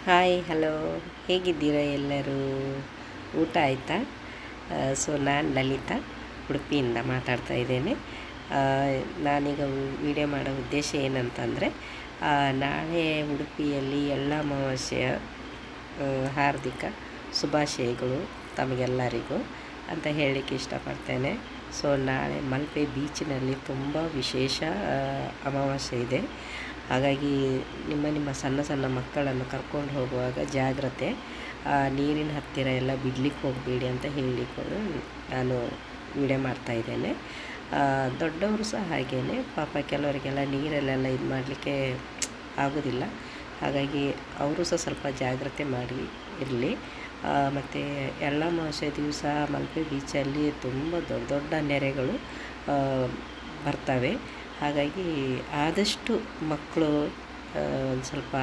Hi hello, ಹೇಗಿದ್ದೀರಾ ಎಲ್ಲರೂ? ಊಟ ಆಯಿತಾ? ನಾನು ಲಲಿತಾ ಉಡುಪಿಯಿಂದ ಮಾತಾಡ್ತಾ ಇದ್ದೇನೆ. ನಾನೀಗ ವಿಡಿಯೋ ಮಾಡೋ ಉದ್ದೇಶ ಏನಂತಂದರೆ, ನಾಳೆ ಉಡುಪಿಯಲ್ಲಿ ಎಳ್ಳಮಾವಾಸ್ಯೆಯ ಹಾರ್ದಿಕ ಶುಭಾಶಯಗಳು ತಮಗೆಲ್ಲರಿಗೂ ಅಂತ ಹೇಳಲಿಕ್ಕೆ ಇಷ್ಟಪಡ್ತೇನೆ. ನಾಳೆ ಮಲ್ಪೆ ಬೀಚಿನಲ್ಲಿ ತುಂಬ ವಿಶೇಷ ಅಮಾವಾಸ್ಯೆ ಇದೆ. ಹಾಗಾಗಿ ನಿಮ್ಮ ಸಣ್ಣ ಸಣ್ಣ ಮಕ್ಕಳನ್ನು ಕರ್ಕೊಂಡು ಹೋಗುವಾಗ ಜಾಗ್ರತೆ, ನೀರಿನ ಹತ್ತಿರ ಎಲ್ಲ ಬಿಡ್ಲಿಕ್ಕೆ ಹೋಗಬೇಡಿ ಅಂತ ಹೇಳಿಕೊಂಡು ನಾನು ವಿಡಿಯೋ ಮಾಡ್ತಾಯಿದ್ದೇನೆ. ದೊಡ್ಡವರು ಸಹ ಹಾಗೇ, ಪಾಪ ಕೆಲವರಿಗೆಲ್ಲ ನೀರಲ್ಲೆಲ್ಲ ಇದು ಮಾಡಲಿಕ್ಕೆ ಆಗೋದಿಲ್ಲ. ಹಾಗಾಗಿ ಅವರು ಸಹ ಸ್ವಲ್ಪ ಜಾಗ್ರತೆ ಮಾಡಿ ಇರಲಿ. ಮತ್ತು ಎಳ್ಳಮಾವಾಸ್ಯೆ ದಿವಸ ಮಲ್ಪೆ ಬೀಚಲ್ಲಿ ತುಂಬ ದೊಡ್ಡ ದೊಡ್ಡ ನೆರೆಗಳು ಬರ್ತವೆ. ಹಾಗಾಗಿ ಆದಷ್ಟು ಮಕ್ಕಳು ಒಂದು ಸ್ವಲ್ಪ